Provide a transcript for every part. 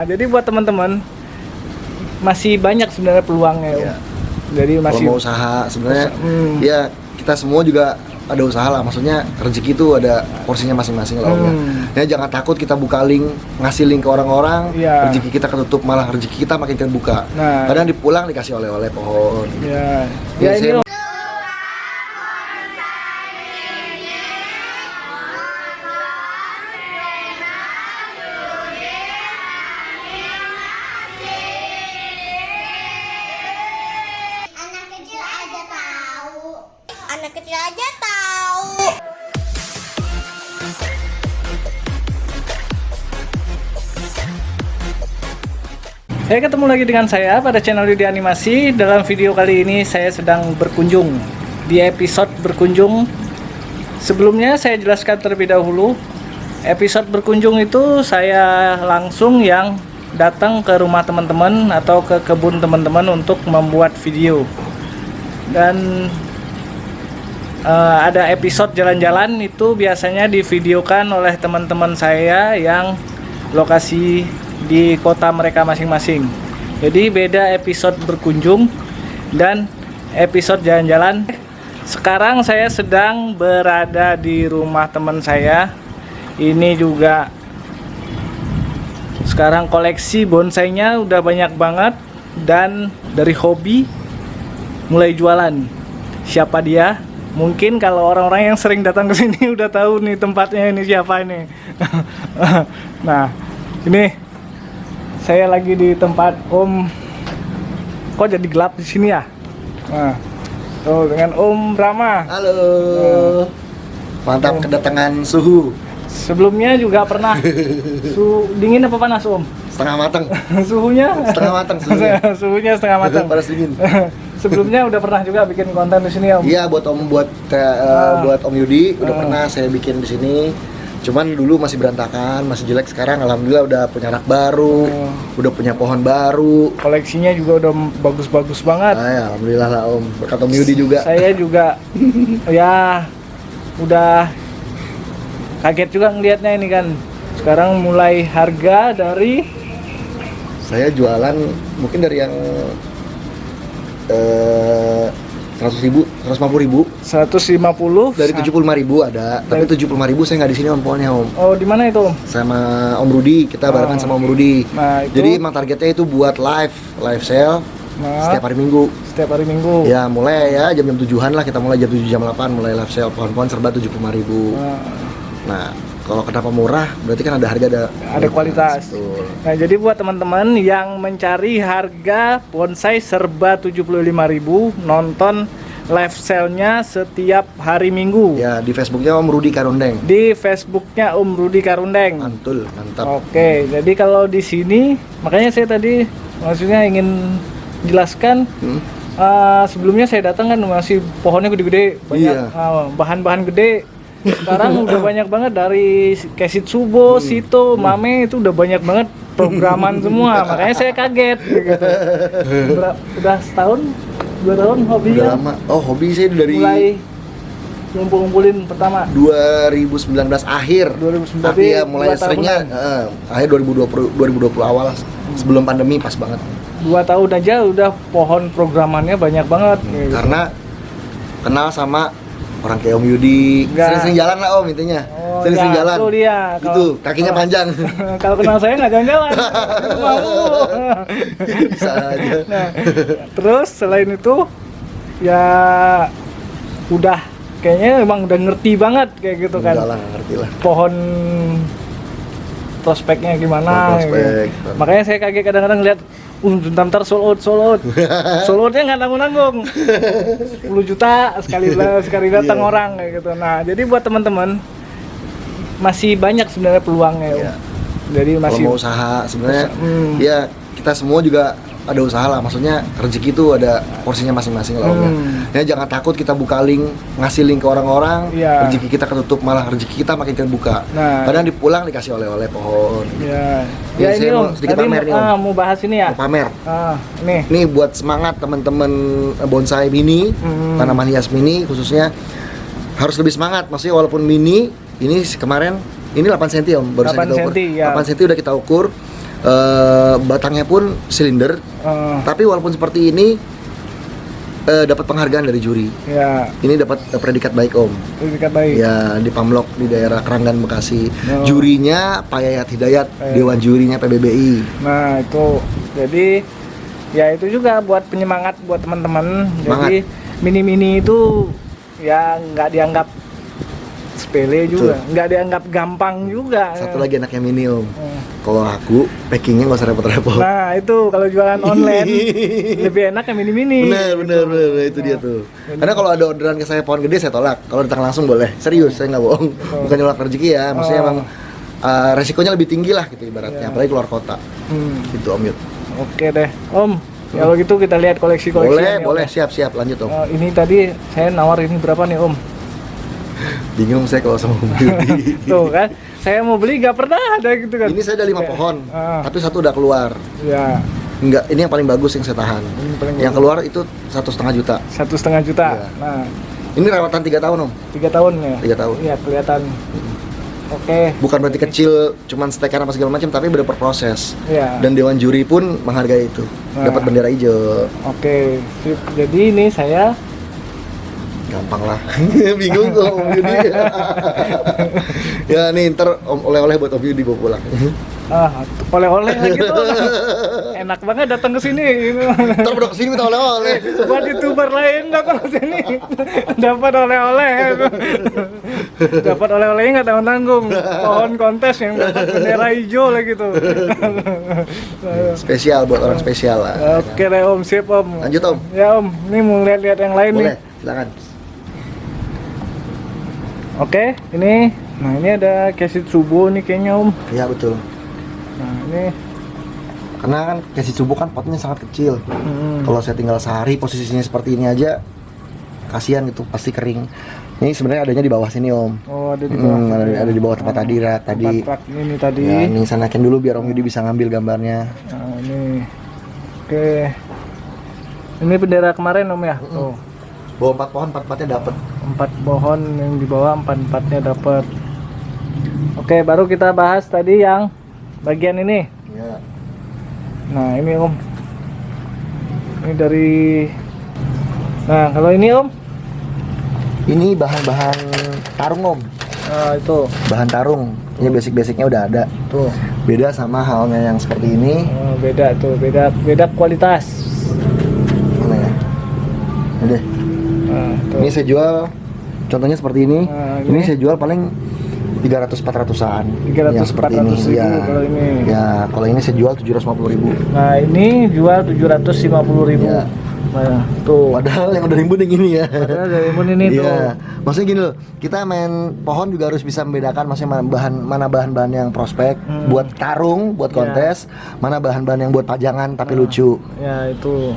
Jadi buat teman-teman masih banyak sebenarnya peluangnya. Iya. Jadi masih kalau mau usaha sebenarnya ya kita semua juga ada usaha lah, maksudnya rezeki itu ada porsinya masing-masing lah Om ya. Ya jangan takut kita buka link, ngasih link ke orang-orang, Iya. rezeki kita ketutup, malah rezeki kita makin terbuka. Nah. Kadang dipulang dikasih oleh-oleh pohon. Ya, Ya, ini saya- Anak kecil aja tahu. Anak kecil aja tahu. ketemu lagi dengan saya pada channel Yudi Animasi. Dalam video kali ini saya sedang berkunjung di episode berkunjung. Sebelumnya saya jelaskan terlebih dahulu. Episode berkunjung itu saya langsung yang datang ke rumah teman-teman atau ke kebun teman-teman untuk membuat video. Dan ada episode jalan-jalan itu biasanya divideokan oleh teman-teman saya yang lokasi di kota mereka masing-masing. Jadi beda episode berkunjung dan episode jalan-jalan. Sekarang saya sedang berada di rumah teman saya. Ini juga sekarang koleksi bonsainya udah banyak banget, dan dari hobi mulai jualan. Siapa dia? Mungkin kalau orang-orang yang sering datang ke sini udah tahu nih tempatnya ini siapa ini. Nah, ini saya lagi di tempat Om. Kok jadi gelap di sini ya? Nah, tuh dengan Om Rama. Halo. Mantap kedatangan suhu. Sebelumnya juga pernah dingin apa panas Om? Setengah matang. Suhunya? Setengah matang suhunya. Suhunya setengah matang. Panas dingin. Sebelumnya udah pernah juga bikin konten di sini Om? Iya, buat Om Yudi udah pernah saya bikin di sini. Cuman dulu masih berantakan, masih jelek. Sekarang alhamdulillah udah punya rak baru, udah punya pohon baru. Koleksinya juga udah bagus-bagus banget. Ya, alhamdulillah lah Om. Berkat Om Yudi juga. Saya juga ya udah kaget juga ngelihatnya ini kan. Sekarang mulai harga dari Saya jualan mungkin dari yang 100.000, 150.000, 150 dari 75.000 ada. Tapi 75.000 saya nggak di sini Om, pohonnya Om. Oh, di mana itu Om? Sama Om Rudi, kita barengan sama Om Rudi. Nah, itu Jadi emang targetnya itu buat live sale setiap hari Minggu. Setiap hari Minggu. Ya mulai ya jam-jam 7-an lah, kita mulai jam 7 jam 8 mulai live sale pohon-pohon serba 75.000. Nah, kalau kenapa murah berarti kan ada harga, ada kualitas. Betul. Nah, jadi buat teman-teman yang mencari harga bonsai serba 75.000, nonton live sale-nya setiap hari Minggu. Ya di Facebooknya Om Rudi Karundeng. Di Facebooknya Om Rudi Karundeng. Mantul, mantap. Oke, jadi kalau di sini makanya saya tadi maksudnya ingin jelaskan. Sebelumnya saya datang kan masih pohonnya gede-gede, banyak Iya. bahan-bahan gede. Sekarang udah banyak banget dari Kesit Subo, Sito, Mame, itu udah banyak banget programan semua. Makanya saya kaget gitu. Udah setahun, 2 tahun hobi Udah ya. lama. Oh, hobi saya dari Mulai ngumpul-ngumpulin pertama 2019 akhir. 2019 Tapi ya mulai 2 seringnya akhir 2020 awal lah. Sebelum pandemi pas banget. 2 tahun aja udah pohon programannya banyak banget gitu. Karena kenal sama orang kayak Om Yudi, Enggak. sering-sering jalan lah Om intinya. Oh, Sering-sering ya, jalan. itu dia. Itu kakinya panjang. Kalau kenal saya nggak jalan-jalan. Itu mau. Bisa aja. Nah, terus selain itu ya udah kayaknya emang udah ngerti banget kayak gitu kan. Enggak lah, ngerti lah. Pohon prospeknya gimana Prospek. gitu. Makanya saya kaget kadang-kadang lihat bentar sold out. Sold outnya nggak nanggung-nanggung. 10 juta sekali datang Iya. orang kayak gitu. Nah, jadi buat teman-teman masih banyak sebenarnya peluangnya. Iya. Jadi masih Kalau mau usaha sebenarnya ya, kita semua juga ada usaha lah, maksudnya rezeki itu ada porsinya masing-masing lah Om ya. Ya jangan takut kita buka link, ngasih link ke orang-orang, Iya. rezeki kita ketutup, malah rezeki kita makin terbuka. Nah. Kadang dipulang dikasih oleh-oleh pohon. Ya, Ya, ini saya mau Om, sedikit tadi pamer nih, Om. mau bahas ini ya. Mau pamer. Nih. Ini buat semangat teman-teman bonsai mini, tanaman hias mini khususnya harus lebih semangat. Maksudnya walaupun mini, ini kemarin ini 8 cm Om, baru 8 kita ukur. senti, ya. 8 cm udah kita ukur. Batangnya pun silinder, tapi walaupun seperti ini dapat penghargaan dari juri. Ya, Ini dapat predikat baik Om. predikat baik. Ya di Pamlok di daerah Keranggan Bekasi. Oh. Jurinya Pak Yayat Hidayat, Dewan Jurinya PBBI. Nah, itu. Jadi ya itu juga buat penyemangat buat teman-teman. Jadi mini-mini itu ya nggak dianggap sepele juga, nggak dianggap gampang juga. Satu lagi anaknya mini Om. Hmm. Kalau aku packingnya nggak usah repot-repot. Nah, itu kalau jualan online lebih enak yang mini-mini. Bener, itu dia tuh. Karena kalau ada orderan ke saya pohon gede saya tolak. Kalau datang langsung boleh. Serius, saya nggak bohong. Bukan nolak rezeki ya. Maksudnya emang resikonya lebih tinggi lah gitu ibaratnya. Apalagi keluar kota. Gitu Om Yud. Oke deh, Om. Kalau gitu kita lihat koleksi-koleksi. Boleh, siap. Lanjut Om. Ini tadi saya nawar ini berapa nih Om? Bingung saya kalau sama Om Yudi. Tuh kan, saya mau beli gak pernah ada gitu kan. Ini saya ada 5 pohon, Ah. tapi satu udah keluar. Ya, Enggak, ini yang paling bagus yang saya tahan. Ini paling Yang keluar itu 1,5 juta. 1,5 juta. Iya. Nah, Ini rawatan 3 tahun Om. 3 tahun ya. 3 tahun. Iya, kelihatan. Oke. Bukan berarti kecil, cuman stekan apa segala macam, tapi bener berproses. Ya. Dan Dewan Juri pun menghargai itu. Nah. Dapat bendera hijau. Oke. Sip. Jadi ini saya Gampang lah. Bingung kok Om Yudi. Ya nih ntar oleh-oleh buat Om Yudi bawa pulang. oleh-oleh lagi tuh. Enak banget datang ke sini. Ntar udah kesini minta oleh-oleh. Buat YouTuber lain datang ke sini dapat oleh-oleh. Dapat oleh-olehnya nggak tanggung-tanggung. Pohon kontes yang dapat bendera hijau lah gitu. Spesial buat orang spesial lah. Oke deh Om, sip Om. Lanjut Om. Ya Om, ini mau lihat-lihat yang lain Boleh, nih. silakan. Oke, ini, nah ini ada kesit subuh nih kayaknya Om. Iya betul. Nah ini, Karena kan kesi subuh kan potnya sangat kecil. hmm, Kalau saya tinggal sehari posisinya seperti ini aja, kasihan gitu, pasti kering. Ini sebenarnya adanya di bawah sini Om. oh ada di bawah. Ada di bawah tempat tadi tadi. Tempat ini tadi. Ya, ini saya naikin dulu biar Om Yudi bisa ngambil gambarnya. Nah ini, oke. Ini bendera kemarin Om ya. Tuh, Bawa 4 pohon, 4-4-nya dapet. 4 pohon yang di bawah 4-4-nya dapat. Oke, baru kita bahas tadi yang bagian ini. Ya. Nah ini Om, ini dari, nah kalau ini Om, Ini bahan-bahan tarung Om. nah itu, Bahan tarung. Ini basic-basicnya udah ada. tuh, Beda sama halnya yang seperti ini. oh, beda tuh, beda kualitas. Mana ya? Ini deh. Nah, tuh. Ini saya jual contohnya seperti ini. Nah, ini ini saya jual paling 300-400an. 300, yang seperti 400 ini. ribu Ya. kalau ini. Ya, kalau ini saya jual 750.000. Nah ini jual 750.000. Ya. Nah tuh. Padahal yang udah rimbun yang ini ya. Padahal dari Imun ini tuh. Iya. Maksudnya gini loh, kita main pohon juga harus bisa membedakan maksudnya mana bahan-bahan yang prospek buat tarung, buat kontes, mana bahan-bahan yang buat pajangan tapi lucu. Ya itu.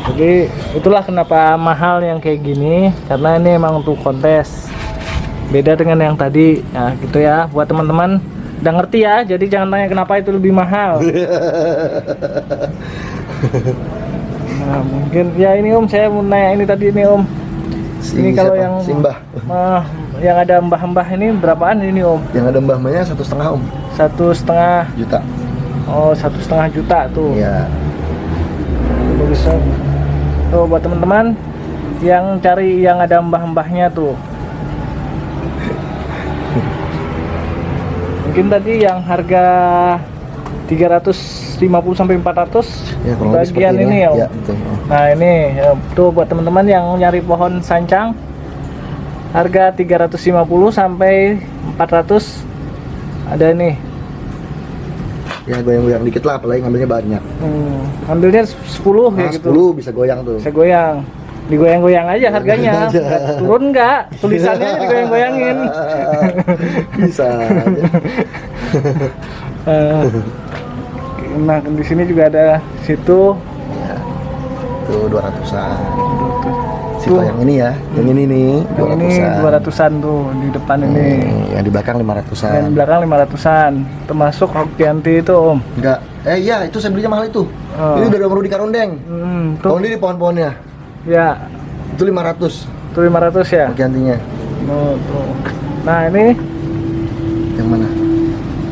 Jadi itulah kenapa mahal yang kayak gini, karena ini emang untuk kontes. Beda dengan yang tadi. Nah gitu ya, buat teman-teman udah ngerti ya, jadi jangan tanya kenapa itu lebih mahal. Nah mungkin ya ini Om, saya mau nanya ini tadi ini Om. Ini kalau siapa? yang Simbah. yang ada mbah-mbah ini berapaan ini Om? Yang ada mbahnya 1,5 Om. 1,5 Juta. Oh 1,5 juta tuh. Iya. Bagus Om. Tuh buat teman-teman yang cari yang ada mbah-mbahnya tuh. Mungkin tadi yang harga 350 sampai 400 Ya, kurang lebih bagian seperti ini ya Om. Ya, betul. Nah ini ya, tuh buat teman-teman yang nyari pohon sancang harga 350 sampai 400 ada nih. Ya goyang-goyang dikit lah, apalagi ngambilnya banyak. Ambilnya 10 ya Nah, gitu. 10 bisa goyang tuh. Saya goyang, digoyang-goyang aja harganya. Aja. Turun nggak? Tulisannya aja digoyang-goyangin. Bisa. Nah di sini juga ada situ. Ya. Tuh 200-an. Tuh. Situ yang ini ya, yang ini nih Yang ini 200-an tuh di depan ini. Yang di belakang Dan 500-an. di belakang 500-an. Termasuk Hokianti itu Om. Enggak. Iya, itu saya belinya mahal itu. Oh. Ini udah Rudi Karundeng. Tuh. Tahun ini pohon-pohonnya. Ya, Itu 500 tuh 500 ya. gantinya. Oh, tuh. Nah ini Yang mana?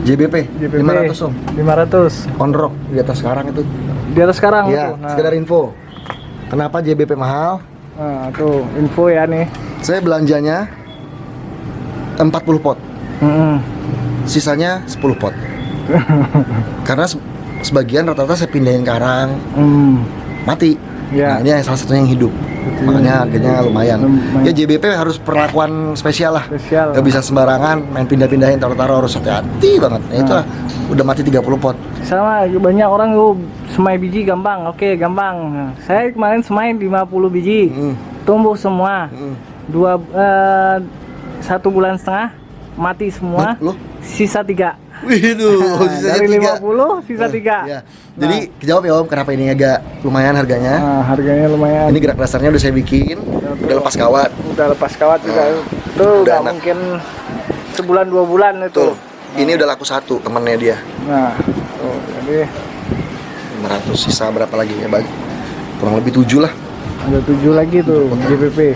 JBP, 500 Om. 500. On rock di atas sekarang itu. Di atas sekarang Iya, tuh. Nah. sekedar info. Kenapa JBP mahal? Nah, tuh info ya nih. Saya belanjanya 40 pot. Mm-mm. Sisanya 10 pot. Karena sebagian rata-rata saya pindahin karang, mati. Ya. Nah, ini yang salah satunya yang hidup. Makanya harganya lumayan. Ya JBP harus perlakuan spesial lah. Spesial. Gak bisa sembarangan main pindah-pindahin, taruh-taruh, harus hati-hati banget. Nah, itulah udah mati 30 pot. Sama banyak orang semai biji gampang. Oke, gampang. Nah, saya kemarin semai 50 biji. Tumbuh semua. Satu bulan setengah mati semua. Loh? Sisa 3. Wih itu, Dari 50 sisa 3. Ya. Jadi kejawab ya Om, kenapa ini agak lumayan harganya? Nah, harganya lumayan. Ini gerak dasarnya udah saya bikin, udah lepas kawat. Udah lepas kawat juga. Itu Udah nggak enak. mungkin sebulan 2 bulan itu. Tuh, ini udah laku satu temennya dia. Nah, tuh, jadi 500, sisa berapa lagi ya bagi? Kurang lebih 7 lah. ada 7 lagi tuh JPP.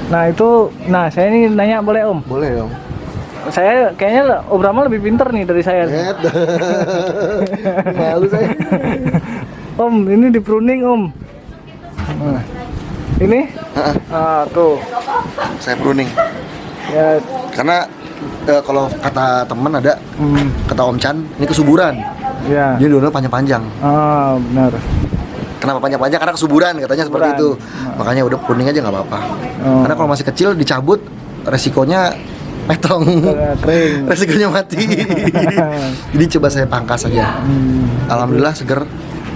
Nah itu, saya ini nanya boleh Om? Boleh Om. Saya kayaknya Om Rama lebih pinter nih dari saya. Malu saya. Om, ini di pruning Om. Nah, ini? Tuh. Saya pruning. Ya, Karena kalau kata temen ada, kata Om Chan, ini kesuburan. ya. Jadi daunnya panjang-panjang. Benar. Kenapa panjang-panjang? Karena kesuburan katanya seperti itu. Makanya udah pruning aja nggak apa-apa. Karena kalau masih kecil dicabut, resikonya metong, Kering. resikonya mati. Jadi coba saya pangkas aja. Alhamdulillah seger.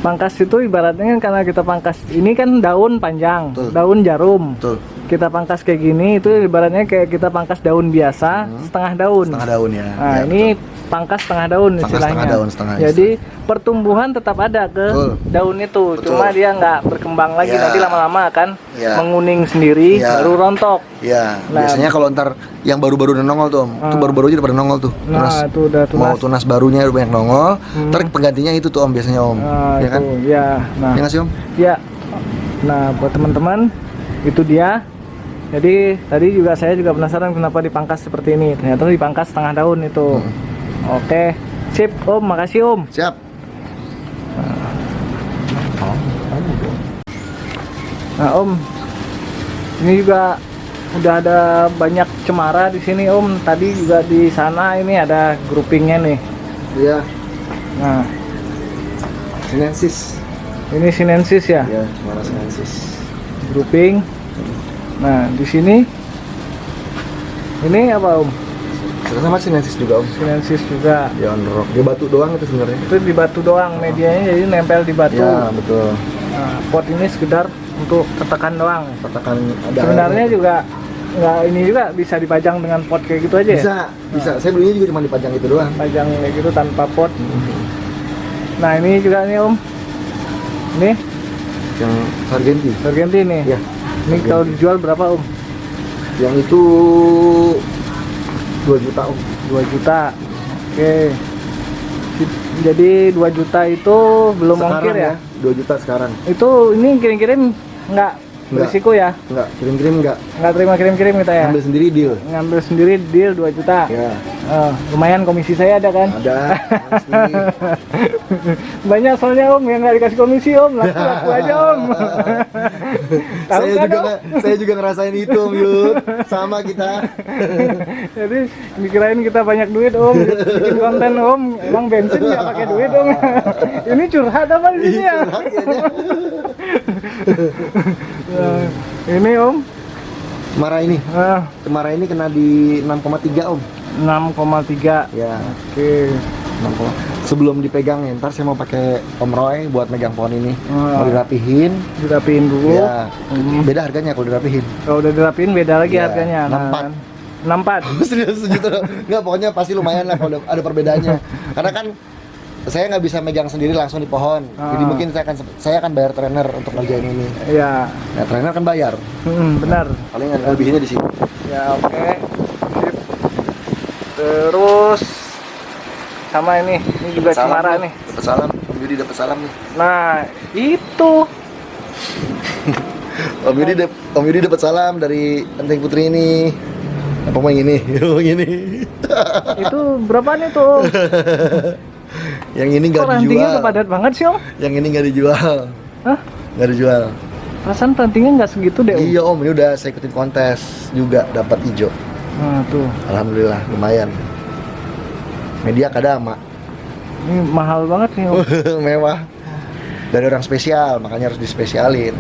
Pangkas itu ibaratnya kan karena kita pangkas ini kan daun panjang, Betul. daun jarum. Betul. Kita pangkas kayak gini itu ibaratnya kayak kita pangkas daun biasa, setengah daun. Setengah daun ya. Nah, Ya, ini pangkas setengah daun Pangkas istilahnya. setengah daun, setengah Jadi pertumbuhan tetap ada ke Betul. daun itu, Betul. cuma dia nggak berkembang lagi, Ya. nanti lama-lama akan Ya. menguning sendiri, Ya. baru rontok. Ya, Nah. biasanya kalau ntar yang baru-baru udah nongol tuh Om, itu baru-baru aja udah pada nongol tuh. Nah, itu udah tunas. Mau tunas barunya udah banyak nongol, ntar penggantinya itu tuh Om biasanya Om. Nah, Ya kan? itu, ya. Nah, Ya nggak sih Om? ya. Nah, buat teman-teman itu dia. Jadi tadi juga saya juga penasaran kenapa dipangkas seperti ini. Ternyata dipangkas setengah daun itu. Oke, sip Om, makasih Om. Siap. Nah Om, ini juga udah ada banyak cemara di sini Om. Tadi juga di sana ini ada groupingnya nih. Iya. Nah, Sinensis. ini sinensis ya, Ya, mana sinensis? grouping. Nah di sini ini apa Om? Kita sama sinensis juga Om. Sinensis juga. Ya on rock. Dia batu doang itu sebenarnya. Itu di batu doang, medianya jadi nempel di batu. Ya betul. Nah, pot ini sekedar untuk ketekan doang. Katakan ada. Sebenarnya juga nggak, ini juga bisa dipajang dengan pot kayak gitu aja ya? bisa, bisa. Saya belinya juga cuma dipajang itu doang. Pajang kayak gitu tanpa pot. Nah ini juga nih Om, ini Yang Sargenti. Sargenti nih. Ya. Ini kalau dijual berapa Om? Yang itu 2 juta Om. 2 juta. Oke. Jadi 2 juta itu belum Sekarang ongkir ya? 2 juta sekarang. Itu ini kirim-kirim nggak berisiko ya? Enggak, kirim-kirim enggak. Nggak terima kirim-kirim kita ya? Ambil sendiri deal. Ngambil sendiri deal 2 juta. Ya, Lumayan komisi saya ada kan? ada. Pasti. Banyak soalnya Om yang nggak dikasih komisi Om, laku-laku aja Om. Tahu saya kan, juga Om? saya juga ngerasain itu Om Yud. Sama kita. Jadi dikirain kita banyak duit Om, bikin konten Om, emang bensin nggak pakai duit Om. Ini curhat apa di sini ya? Nah, ini Om, Kemara ini. nah, Kemara ini kena di 6,3 Om. 6,3. Ya, Oke. 6, sebelum dipegang ya, ntar saya mau pakai Om Roy buat megang pohon ini. Mau dirapihin. Dirapiin dulu. Ya, beda harganya kalau dirapihin. Kalau udah dirapiin beda lagi Iya, harganya. 64. Serius sejuta. Enggak, pokoknya pasti lumayan lah kalau ada perbedaannya. Karena kan saya nggak bisa megang sendiri langsung di pohon. Jadi mungkin saya akan bayar trainer untuk ngerjain ini. Iya. Ya, trainer kan bayar. Benar. Paling lebihnya di sini. Ya oke. Sip. Terus sama ini juga cemara nih. Dapat salam. Om Yudi dapat salam nih. Nah itu Om Yudi dapat salam dari Enteng Putri ini. Apa mau yang ini? Yang ini. Itu berapaan itu Om? Yang ini Kok nggak rantingnya dijual. kepadat banget sih Om? Yang ini nggak dijual. Hah? Nggak dijual. Perasaan rantingnya nggak segitu deh Om. Iya Om, ini udah saya ikutin kontes juga dapat hijau. Nah tuh, Alhamdulillah lumayan. Media Kadama. ini mahal banget nih Om. Mewah. Dari orang spesial, makanya harus dispesialin.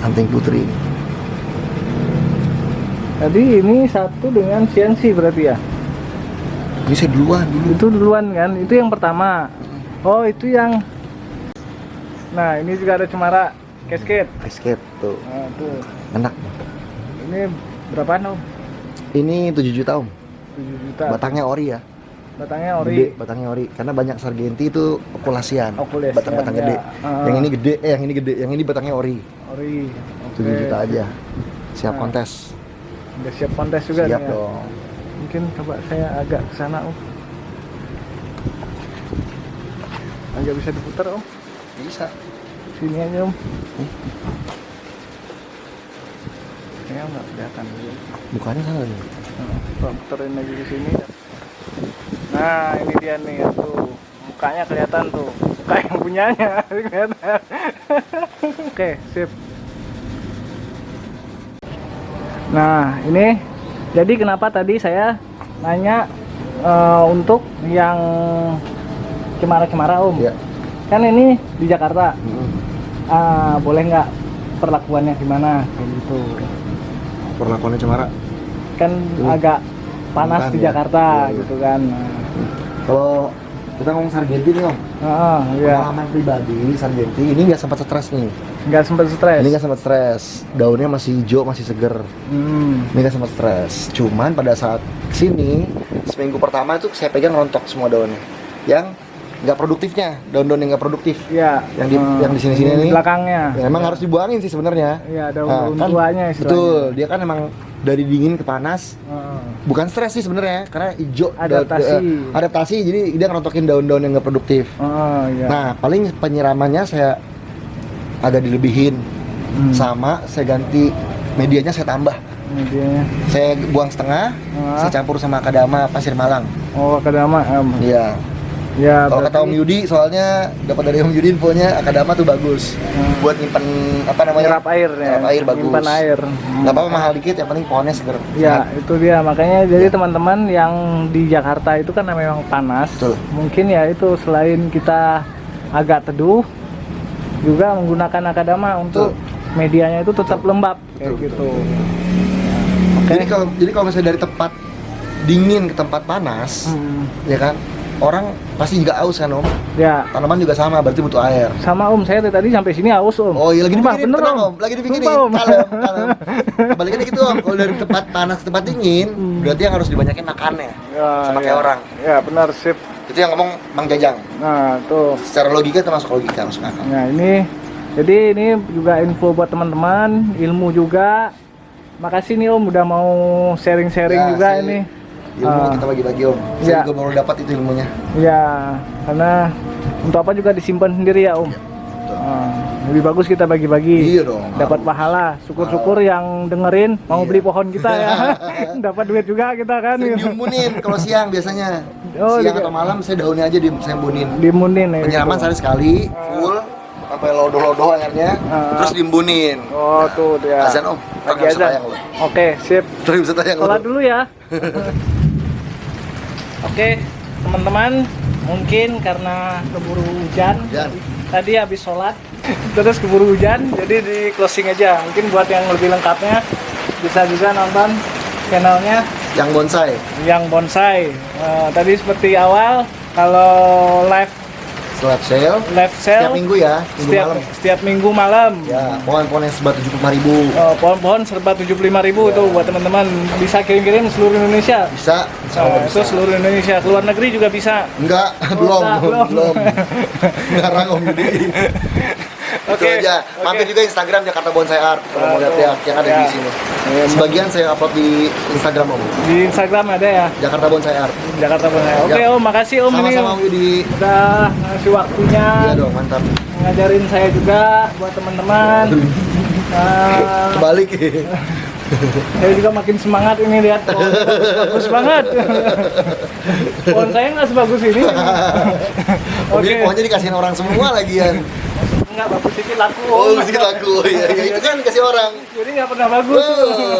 Anting putri. Tadi ini satu dengan CNC berarti ya? Ini saya duluan dulu. Itu duluan kan? Itu yang pertama. Oh itu yang. Nah ini juga ada cemara casket. Basket tuh. Nah tuh. Enak. Ini berapaan Om? Ini 7 juta Om. 7 juta. Batangnya ori ya. Batangnya ori. Gede, batangnya ori. Karena banyak Sargenti itu okulasian. Okulasian, Batang-batang ya. gede. Ah. Yang ini gede, yang ini gede, yang ini batangnya ori. Ori. 7 juta aja. Siap Nah. kontes. Udah siap kontes juga Siap nih ya? dong. Mungkin coba saya agak ke sana Om. Agak bisa diputar Om. Bisa. Sini aja Om. Kayaknya nggak kelihatan. Bukannya sana nih. Nah, coba puterin lagi ke sini. Nah ini dia nih tuh. Mukanya kelihatan tuh. Muka yang punyanya kelihatan. Oke sip. Nah ini jadi kenapa tadi saya nanya untuk yang cemara-cemara Om. Ya. Kan ini di Jakarta. Hmm. Boleh nggak perlakuannya gimana kayak gitu? Perlakuannya cemara. Kan agak panas Bukan, di ya. Jakarta Iya, iya. gitu kan. Kalau kita ngomong Sargenti nih Om. Iya. Pengalaman pribadi Sargenti ini nggak sempat stres nih. Nggak sempat stres. Ini nggak sempat stres. Daunnya masih hijau, masih seger. Ini nggak sempat stres. Cuman pada saat sini seminggu pertama itu saya pegang rontok semua daunnya. Yang nggak produktifnya, daun-daun yang nggak produktif. Iya. Yang di sini-sini di nih. belakangnya. Ya, emang harus dibuangin sih sebenarnya. Iya, daun Nah, kan, tuanya istilahnya. betul, dia kan emang dari dingin ke panas. Heeh. Bukan stres sih sebenarnya, karena hijau Adaptasi. adaptasi, jadi dia ngerontokin daun-daun yang nggak produktif. Iya. Nah, paling penyiramannya saya agak dilebihin, sama saya ganti medianya, saya tambah. Medianya. Saya buang setengah, saya campur sama akadama pasir malang. Oh, Kadama. Iya. Ya, Kalau kata Om Yudi, soalnya dapat dari Om Yudi infonya akadama tuh bagus buat nyimpen apa namanya? nyerap air ya. Nyerap air bagus. Nyimpan air. Nggak apa-apa mahal dikit, yang penting pohonnya seger. Ya, Sehat. itu dia. Makanya jadi Ya. teman-teman yang di Jakarta itu kan memang panas. Betul. Mungkin ya itu selain kita agak teduh, juga menggunakan akadama untuk medianya itu tetap lembab kayak Betul, gitu. Jadi kalau misalnya dari tempat dingin ke tempat panas, ya kan, orang pasti juga aus kan Om. Ya, Tanaman juga sama, berarti butuh air. sama Om, saya dari tadi sampai sini aus Om. Oh iya, lagi Sumpah, dipikirin, bener tenang, Om. Lagi dipikirin. Sumpah, Om. Kalem, kalem. Kebalikannya gitu Om, kalau dari tempat panas ke tempat dingin, berarti yang harus dibanyakin makannya. Ya, sama ya. kayak orang. Ya, benar, sip. Itu yang ngomong Mang Jajang. Nah, tuh. Secara logika itu masuk logika, masuk akal. Nah, jadi ini juga info buat teman-teman, ilmu juga. Makasih nih Om udah mau sharing-sharing Ya, juga sih. ini. Ilmu kita bagi-bagi Om. Ya. Saya juga baru dapat itu ilmunya. Ya, karena untuk apa juga disimpan sendiri ya Om. Lebih bagus kita bagi-bagi. Iya dong. Dapat pahala. Syukur-syukur yang dengerin mau Iya. beli pohon kita ya. Dapat duit juga kita kan. Sering diumbunin kalau siang biasanya. Oh, Siang juga. atau malam saya daunnya aja saya embunin. Dimunin ya. Penyiraman gitu. sehari sekali, full sampai lodoh-lodoh airnya, terus diembunin. Oh, tuh dia. Azan Om, Lagi ntar bisa azan. tayang lo. Oke, sip. Ntar bisa tayang lo. Sholat dulu ya. Oke, teman-teman, mungkin karena keburu hujan, Hujan. tadi habis sholat, terus keburu hujan, jadi di closing aja. Mungkin buat yang lebih lengkapnya bisa juga nonton channelnya Yang bonsai. yang bonsai. Tadi seperti awal, kalau live Slab sale. sale Setiap minggu ya, minggu malam. setiap minggu malam. Ya, pohon-pohon yang sebat 75.000. Pohon-pohon serba 75.000 Ya. tuh buat teman-teman, bisa kirim-kirim seluruh Indonesia. Bisa, insya Allah Itu bisa. seluruh Indonesia, keluar negeri juga bisa. Enggak, enggak, belum. belum. Ngarang Om Yudi. Itu Oke, aja. oke. Mampir juga Instagram Jakarta Bonsai Art kalau mau lihat Tuh. yang ada Ya. di sini. Ya, Sebagian saya upload di Instagram Om. Di Instagram ada ya, Jakarta Bonsai Art. Jakarta Bonsai. Oke Ya. Om, makasih Om ini Sama-sama Om Yudi. udah ngasih waktunya, Iya dong, mantap. ngajarin saya juga buat teman-teman. Kebalik. Saya juga makin semangat ini lihat pohonnya bagus banget. Pohon saya nggak sebagus ini. Oke. Pohonnya dikasihin orang semua lagian. Nggak bagus sedikit laku. Oh, sedikit laku. Ya, itu kan dikasih orang. Jadi nggak pernah bagus.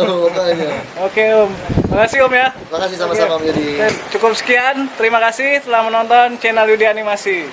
Oh, makanya. Oke Om, makasih Om ya. Makasih sama-sama Om Yudi. Cukup sekian, terima kasih telah menonton channel Yudi Animasi.